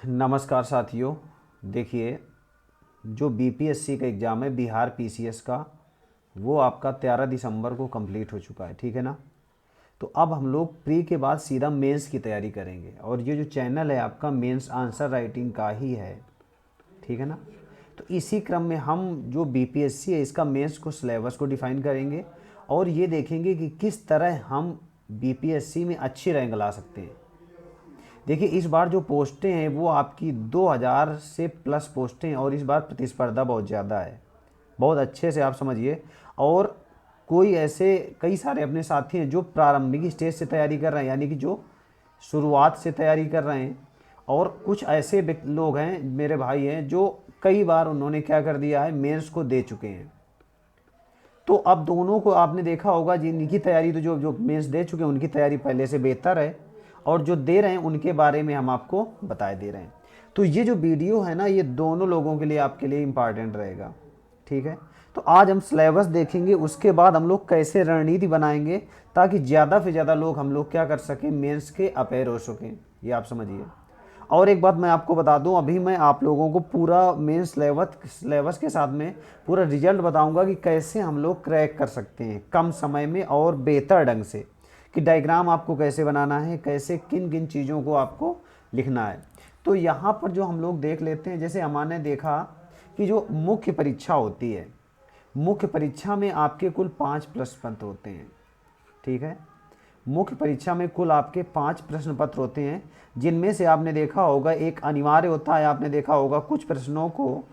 नमस्कार साथियों। देखिए, जो बीपीएससी का एग्ज़ाम है बिहार पीसीएस का, वो आपका 13 दिसंबर को कंप्लीट हो चुका है। ठीक है ना। तो अब हम लोग प्री के बाद सीधा मेंस की तैयारी करेंगे, और ये जो चैनल है आपका मेंस आंसर राइटिंग का ही है। ठीक है ना। तो इसी क्रम में हम जो बीपीएससी है इसका मेंस को सिलेबस को डिफ़ाइन करेंगे, और ये देखेंगे कि किस तरह हम बीपीएससी में अच्छी रैंक ला सकते हैं। देखिए, इस बार जो पोस्टें हैं वो आपकी 2000 से प्लस पोस्टें हैं, और इस बार प्रतिस्पर्धा बहुत ज़्यादा है। बहुत अच्छे से आप समझिए। और कोई ऐसे कई सारे अपने साथी हैं जो प्रारंभिक स्टेज से तैयारी कर रहे हैं, यानी कि जो शुरुआत से तैयारी कर रहे हैं, और कुछ ऐसे लोग हैं, मेरे भाई हैं, जो कई बार उन्होंने क्या कर दिया है, मेंस को दे चुके हैं। तो अब दोनों को आपने देखा होगा, जिनकी तैयारी तो जो जो मेंस दे चुके हैं उनकी तैयारी पहले से बेहतर है, और जो दे रहे हैं उनके बारे में हम आपको बताए दे रहे हैं। तो ये जो वीडियो है ना, ये दोनों लोगों के लिए आपके लिए इम्पॉर्टेंट रहेगा। ठीक है। तो आज हम सिलेबस देखेंगे, उसके बाद हम लोग कैसे रणनीति बनाएंगे ताकि ज़्यादा से ज़्यादा लोग हम लोग क्या कर सकें, मेंस के अपेयर हो सकें। ये आप समझिए। और एक बात मैं आपको बता दूं, अभी मैं आप लोगों को पूरा मेन सिलेबस के साथ में पूरा रिजल्ट बताऊंगा कि कैसे हम लोग क्रैक कर सकते हैं कम समय में और बेहतर ढंग से, कि डायग्राम आपको कैसे बनाना है, कैसे किन किन चीज़ों को आपको लिखना है। तो यहाँ पर जो हम लोग देख लेते हैं, जैसे हमने देखा कि जो मुख्य परीक्षा होती है, मुख्य परीक्षा में आपके कुल 5 प्रश्न पत्र होते हैं। ठीक है। मुख्य परीक्षा में कुल आपके 5 प्रश्न पत्र होते हैं, जिनमें से आपने देखा होगा एक अनिवार्य होता है। आपने देखा होगा कुछ प्रश्नों को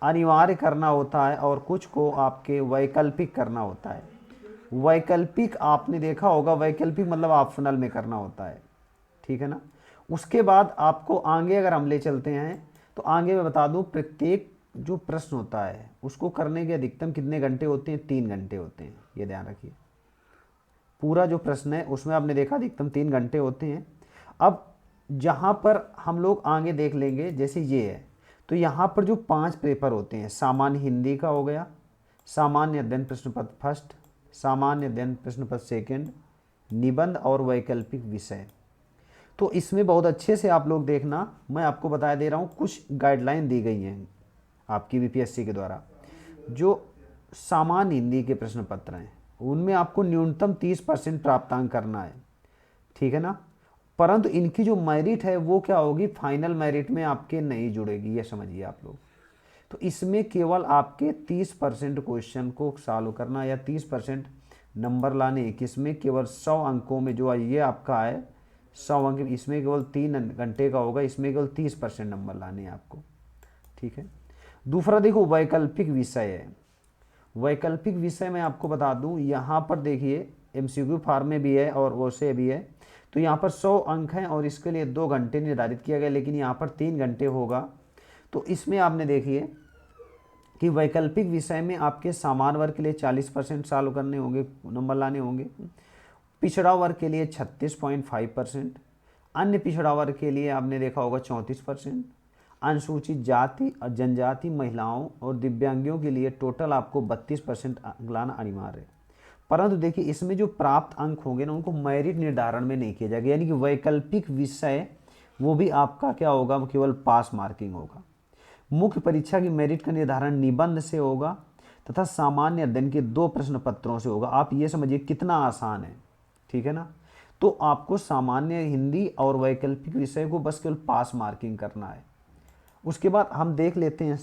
अनिवार्य करना होता है और कुछ को आपके वैकल्पिक करना होता है। वैकल्पिक आपने देखा होगा, वैकल्पिक मतलब ऑप्शनल में करना होता है। ठीक है ना। उसके बाद आपको आगे अगर हम ले चलते हैं, तो आगे मैं बता दूं, प्रत्येक जो प्रश्न होता है उसको करने के अधिकतम कितने घंटे होते हैं, 3 घंटे होते हैं। ये ध्यान रखिए। पूरा जो प्रश्न है उसमें आपने देखा अधिकतम 3 घंटे होते हैं। अब जहाँ पर हम लोग आगे देख लेंगे, जैसे ये है, तो यहाँ पर जो 5 पेपर होते हैं, सामान्य हिंदी का हो गया, सामान्य अध्ययन प्रश्न पत्र फर्स्ट, सामान्य अध्ययन प्रश्न पत्र सेकेंड, निबंध और वैकल्पिक विषय। तो इसमें बहुत अच्छे से आप लोग देखना, मैं आपको बता दे रहा हूँ, कुछ गाइडलाइन दी गई हैं आपकी बीपीएससी के द्वारा। जो सामान्य हिंदी के प्रश्न पत्र हैं उनमें आपको न्यूनतम 30% प्राप्तांक करना है। ठीक है ना। परंतु इनकी जो मेरिट है वो क्या होगी, फाइनल मेरिट में आपके नहीं जुड़ेगी, ये समझिए आप लोग। तो इसमें केवल आपके 30% क्वेश्चन को सॉल्व करना, या 30% नंबर लाने, किसमें केवल 100 अंकों में, जो ये आपका है 100 अंक, इसमें केवल 3 घंटे का होगा, इसमें केवल 30% नंबर लाने हैं आपको। ठीक है। दूसरा देखो, वैकल्पिक विषय है। वैकल्पिक विषय में आपको बता दूं, यहाँ पर देखिए एमसीक्यू फॉर्म में भी है और वैसे भी है। तो यहाँ पर 100 अंक हैं और इसके लिए 2 घंटे निर्धारित किया गया, लेकिन यहाँ पर 3 घंटे होगा। तो इसमें आपने देखिए कि वैकल्पिक विषय में आपके सामान्य वर्ग के लिए 40% सॉल्व करने होंगे, नंबर लाने होंगे। पिछड़ा वर्ग के लिए 36.5%, अन्य पिछड़ा वर्ग के लिए आपने देखा होगा 34%, अनुसूचित जाति और जनजाति महिलाओं और दिव्यांगों के लिए टोटल आपको 32% अंक लाना अनिवार्य है। परंतु देखिए, इसमें जो प्राप्त अंक होंगे ना, उनको मेरिट निर्धारण में नहीं किया जाएगा, यानी कि वैकल्पिक विषय वो भी आपका क्या होगा, केवल पास मार्किंग होगा। मुख्य परीक्षा की मेरिट का निर्धारण निबंध से होगा तथा सामान्य अध्ययन के 2 प्रश्न पत्रों से होगा। आप ये समझिए कितना आसान है। ठीक है ना। तो आपको सामान्य हिंदी और वैकल्पिक विषय को बस केवल पास मार्किंग करना है। उसके बाद हम देख लेते हैं,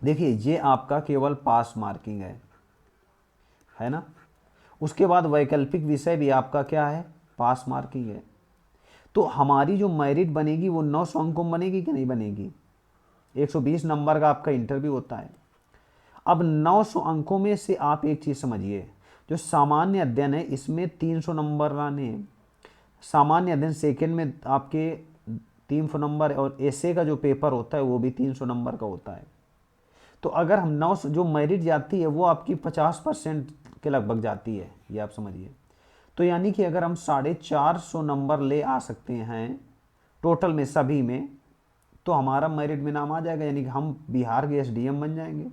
देखिए ये आपका केवल पास मार्किंग है ना। उसके बाद वैकल्पिक विषय भी आपका क्या है, पास मार्किंग है। तो हमारी जो मेरिट बनेगी वो 900 अंकों में बनेगी कि नहीं बनेगी। 120 नंबर का आपका इंटरव्यू होता है। अब 900 अंकों में से आप एक चीज़ समझिए, जो सामान्य अध्ययन है इसमें 300 नंबर लाने हैं। सामान्य अध्ययन सेकेंड में आपके 300 नंबर, और एसे का जो पेपर होता है वो भी 300 नंबर का होता है। तो अगर हम 900 जो मेरिट जाती है वो आपकी 50% के लगभग जाती है, ये आप समझिए। तो यानी कि अगर हम 450 नंबर ले आ सकते हैं टोटल में सभी में, तो हमारा मेरिट में नाम आ जाएगा, यानी कि हम बिहार के एसडीएम बन जाएंगे।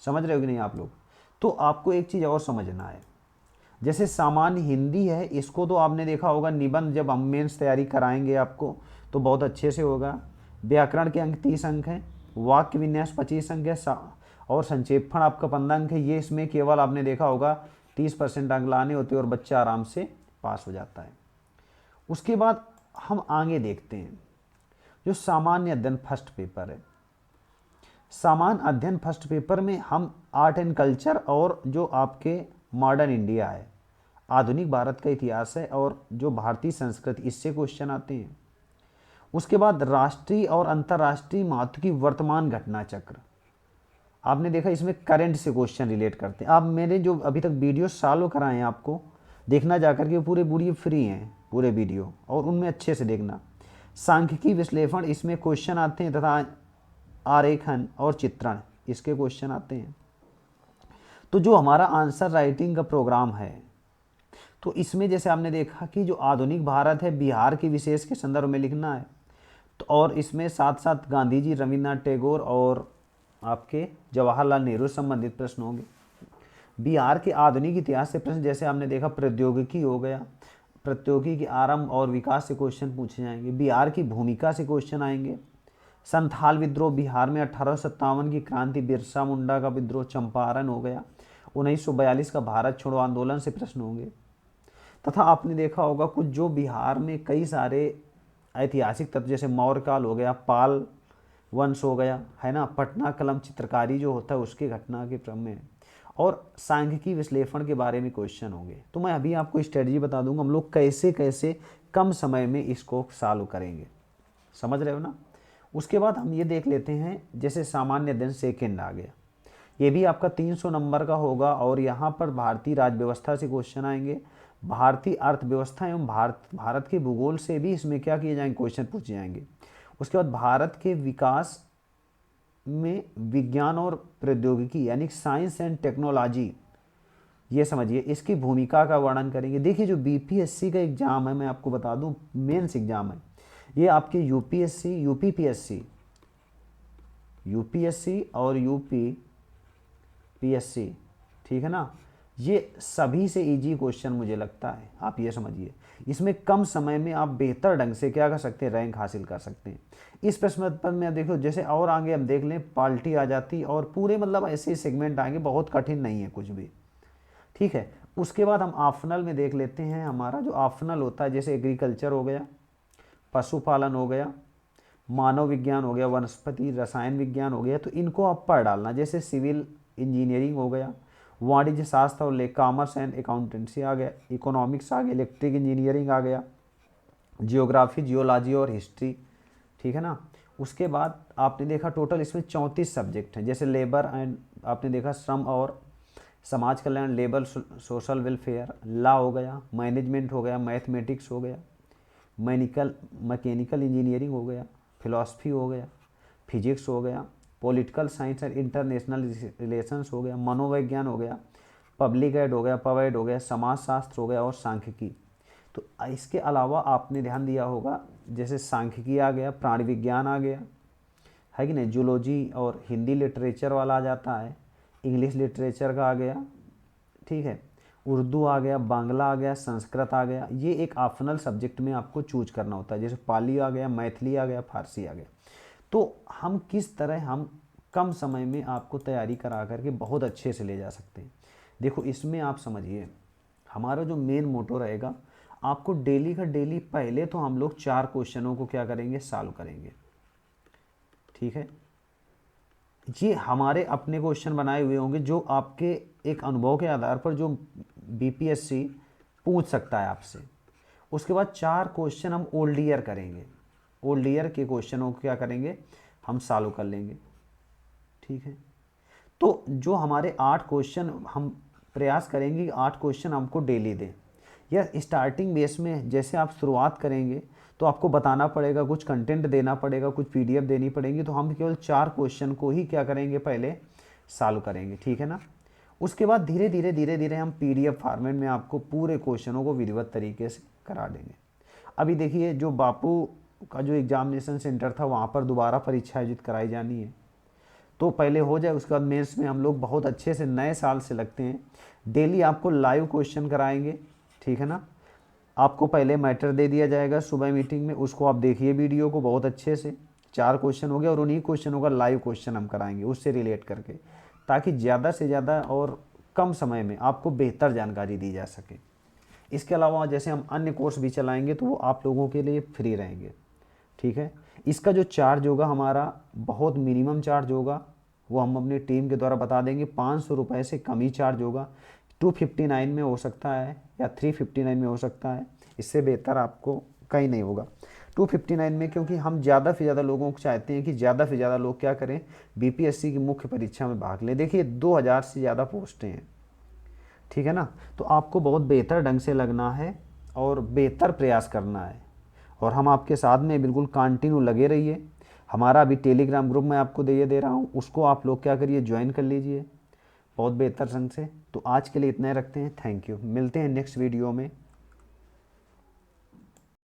समझ रहे हो कि नहीं आप लोग। तो आपको एक चीज़ और समझना है, जैसे सामान्य हिंदी है, इसको तो आपने देखा होगा, निबंध जब हम मेंस तैयारी कराएंगे आपको, तो बहुत अच्छे से होगा। व्याकरण के अंक 30 अंक हैं, वाक्य विन्यास 25 अंक है, और संक्षेपण आपका 15 अंक है। ये इसमें केवल आपने देखा होगा 30% अंक लाने होते हैं और बच्चा आराम से पास हो जाता है। उसके बाद हम आगे देखते हैं जो सामान्य अध्ययन फर्स्ट पेपर है। सामान्य अध्ययन फर्स्ट पेपर में हम आर्ट एंड कल्चर और जो आपके मॉडर्न इंडिया है, आधुनिक भारत का इतिहास है और जो भारतीय संस्कृति, इससे क्वेश्चन आते हैं। उसके बाद राष्ट्रीय और अंतर्राष्ट्रीय महत्व की वर्तमान घटना चक्र, आपने देखा इसमें करंट से क्वेश्चन रिलेट करते हैं। आप मेरे जो अभी तक वीडियो फॉलो कराए हैं आपको देखना जाकर के, पूरे वीडियो फ्री हैं पूरे वीडियो, और उनमें अच्छे से देखना। सांख्यिकी विश्लेषण, इसमें क्वेश्चन आते हैं, तथा आरेखन और चित्रण, इसके क्वेश्चन आते हैं। तो जो हमारा आंसर राइटिंग का प्रोग्राम है, तो इसमें जैसे आपने देखा कि जो आधुनिक भारत है, बिहार के विशेष के संदर्भ में लिखना है। तो और इसमें साथ साथ गांधी जी, रविन्द्रनाथ टैगोर और आपके जवाहरलाल नेहरू से संबंधित प्रश्न होंगे। बिहार के आधुनिक इतिहास से प्रश्न, जैसे आपने देखा प्रौद्योगिकी हो गया, प्रौद्योगिकी के आरंभ और विकास से क्वेश्चन पूछे जाएंगे। बिहार की भूमिका से क्वेश्चन आएंगे। संथाल विद्रोह, बिहार में 1857 की क्रांति, बिरसा मुंडा का विद्रोह, चंपारण हो गया, 1942 का भारत छोड़ो आंदोलन से प्रश्न होंगे। तथा आपने देखा होगा कुछ जो बिहार में कई सारे ऐतिहासिक तत्व, जैसे मौर्य काल हो गया, पाल वंश हो गया, है ना, पटना कलम चित्रकारी जो होता है उसकी घटना के क्रम में, और सांख्यिकी विश्लेषण के बारे में क्वेश्चन होंगे। तो मैं अभी आपको स्ट्रेटजी बता दूंगा हम लोग कैसे कैसे कम समय में इसको सॉल्व करेंगे, समझ रहे हो ना। उसके बाद हम ये देख लेते हैं, जैसे सामान्य अध्ययन सेकेंड आ गया, ये भी आपका 300 नंबर का होगा, और यहाँ पर भारतीय राज्य व्यवस्था से क्वेश्चन आएंगे। भारतीय अर्थव्यवस्था एवं भारत के भूगोल से भी इसमें क्या किए जाएंगे, क्वेश्चन पूछे जाएंगे। उसके बाद भारत के विकास में विज्ञान और प्रौद्योगिकी यानी साइंस एंड टेक्नोलॉजी, ये समझिए, इसकी भूमिका का वर्णन करेंगे। देखिए जो बीपीएससी का एग्जाम है, मैं आपको बता दूं मेंस एग्जाम है, ये आपके यूपीएससी, यूपीएससी और यूपीपीएससी, ठीक है ना, ये सभी से इजी क्वेश्चन मुझे लगता है। आप ये समझिए इसमें कम समय में आप बेहतर ढंग से क्या कर सकते हैं, रैंक हासिल कर सकते हैं। इस प्रश्न पत्र में देखो, जैसे और आगे हम देख लें, पार्टी आ जाती और पूरे मतलब ऐसे सेगमेंट आएंगे, बहुत कठिन नहीं है कुछ भी, ठीक है। उसके बाद हम ऑप्शनल में देख लेते हैं। हमारा जो ऑप्शनल होता है, जैसे एग्रीकल्चर हो गया, पशुपालन हो गया, मानव विज्ञान हो गया, वनस्पति रसायन विज्ञान हो गया, तो इनको आप पढ़ डालना। जैसे सिविल इंजीनियरिंग हो गया, वाणिज्य शास्त्र और कॉमर्स एंड अकाउंटेंसी आ गया, इकोनॉमिक्स आ गया, इलेक्ट्रिक इंजीनियरिंग आ गया, जियोग्राफी, जियोलॉजी और हिस्ट्री, ठीक है ना। उसके बाद आपने देखा टोटल इसमें 34 सब्जेक्ट हैं, जैसे लेबर एंड आपने देखा श्रम और समाज कल्याण, लेबर सोशल वेलफेयर, लॉ हो गया, मैनेजमेंट हो गया, मैथमेटिक्स हो गया, मैकेनिकल इंजीनियरिंग हो गया, फिलॉसफी हो गया, फिजिक्स हो गया, political science and international relations हो गया, मनोविज्ञान हो गया, पब्लिक एड हो गया, पवेड हो गया, समाजशास्त्र हो गया और सांख्यिकी। तो इसके अलावा आपने ध्यान दिया होगा, जैसे सांख्यिकी आ गया, प्राणी विज्ञान आ गया, है कि नहीं, जूलॉजी और हिंदी लिटरेचर वाला आ जाता है, इंग्लिश लिटरेचर का आ गया, ठीक है, उर्दू आ गया, बांग्ला आ गया, संस्कृत आ गया। ये एक ऑप्शनल सब्जेक्ट में आपको चूज करना होता है, जैसे पाली आ गया, मैथिली आ गया, फारसी आ गया। तो हम किस तरह हम कम समय में आपको तैयारी करा करके बहुत अच्छे से ले जा सकते हैं। देखो इसमें आप समझिए, हमारा जो मेन मोटो रहेगा, आपको डेली का डेली पहले तो हम लोग 4 क्वेश्चनों को क्या करेंगे, सॉल्व करेंगे, ठीक है। ये हमारे अपने क्वेश्चन बनाए हुए होंगे, जो आपके एक अनुभव के आधार पर जो बीपीएससी पूछ सकता है आपसे। उसके बाद 4 क्वेश्चन हम ओल्ड ईयर करेंगे, ओल्ड ईयर के क्वेश्चनों को क्या करेंगे, हम सॉल्व कर लेंगे, ठीक है। तो जो हमारे 8 क्वेश्चन, हम प्रयास करेंगे 8 क्वेश्चन हमको डेली दें, या स्टार्टिंग बेस में जैसे आप शुरुआत करेंगे तो आपको बताना पड़ेगा, कुछ कंटेंट देना पड़ेगा, कुछ पीडीएफ देनी पड़ेगी, तो हम केवल 4 क्वेश्चन को ही क्या करेंगे, पहले सॉल्व करेंगे, ठीक है ना। उसके बाद धीरे धीरे हम पीडीएफ फॉर्मेट में आपको पूरे क्वेश्चनों को विधिवत तरीके से करा देंगे। अभी देखिए जो बापू का जो एग्जामिनेशन सेंटर था, वहाँ पर दोबारा परीक्षा आयोजित कराई जानी है, तो पहले हो जाए। उसके बाद मेंस में हम लोग बहुत अच्छे से नए साल से लगते हैं, डेली आपको लाइव क्वेश्चन कराएंगे, ठीक है ना। आपको पहले मैटर दे दिया जाएगा सुबह मीटिंग में, उसको आप देखिए वीडियो को बहुत अच्छे से। 4 क्वेश्चन हो गया और उन्हीं क्वेश्चनों का लाइव क्वेश्चन हम कराएंगे उससे रिलेट करके, ताकि ज़्यादा से ज़्यादा और कम समय में आपको बेहतर जानकारी दी जा सके। इसके अलावा जैसे हम अन्य कोर्स भी चलाएंगे तो वो आप लोगों के लिए फ्री रहेंगे, ठीक है। इसका जो चार्ज होगा हमारा, बहुत मिनिमम चार्ज होगा, वो हम अपनी टीम के द्वारा बता देंगे। 500 रुपये से कम ही चार्ज होगा। 259 में हो सकता है या 359 में हो सकता है, इससे बेहतर आपको कहीं नहीं होगा 259 में, क्योंकि हम ज़्यादा से ज़्यादा लोगों को चाहते हैं कि ज़्यादा से ज़्यादा लोग क्या करें, बीपीएससी की मुख्य परीक्षा में भाग लें। देखिए 2000 से ज़्यादा पोस्टें हैं, ठीक है ना। तो आपको बहुत बेहतर ढंग से लगना है और बेहतर प्रयास करना है, और हम आपके साथ में बिल्कुल कंटिन्यू लगे रहिए। हमारा अभी टेलीग्राम ग्रुप मैं आपको दे रहा हूँ, उसको आप लोग क्या करिए, ज्वाइन कर लीजिए बहुत बेहतर ढंग से। तो आज के लिए इतना ही रखते हैं। Thank you. मिलते हैं नेक्स्ट वीडियो में।